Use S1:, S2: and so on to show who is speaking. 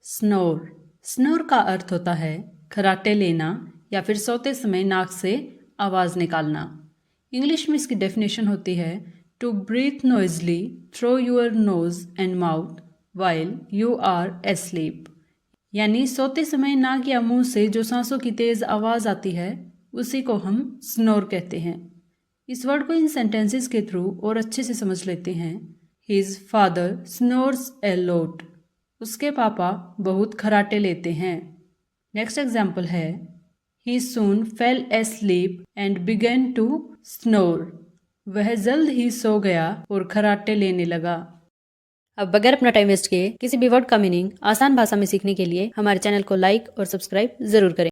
S1: Snore. Snore का अर्थ होता है खराटे लेना या फिर सोते समय नाक से आवाज़ निकालना। इंग्लिश में इसकी डेफिनेशन होती है to breathe noisily through your nose and mouth while you are asleep, यानी सोते समय नाक या मुंह से जो सांसों की तेज़ आवाज़ आती है उसी को हम स्नोर कहते हैं। इस वर्ड को इन सेंटेंसेस के थ्रू और अच्छे से समझ लेते हैं। His father snores a lot, उसके पापा बहुत खराटे लेते हैं। नेक्स्ट एग्जाम्पल है ही सून fail asleep and begin to snore, वह जल्द ही सो गया और खराटे लेने लगा।
S2: अब बगैर अपना टाइम वेस्ट किए किसी भी वर्ड का मीनिंग आसान भाषा में सीखने के लिए हमारे चैनल को लाइक और सब्सक्राइब जरूर करें।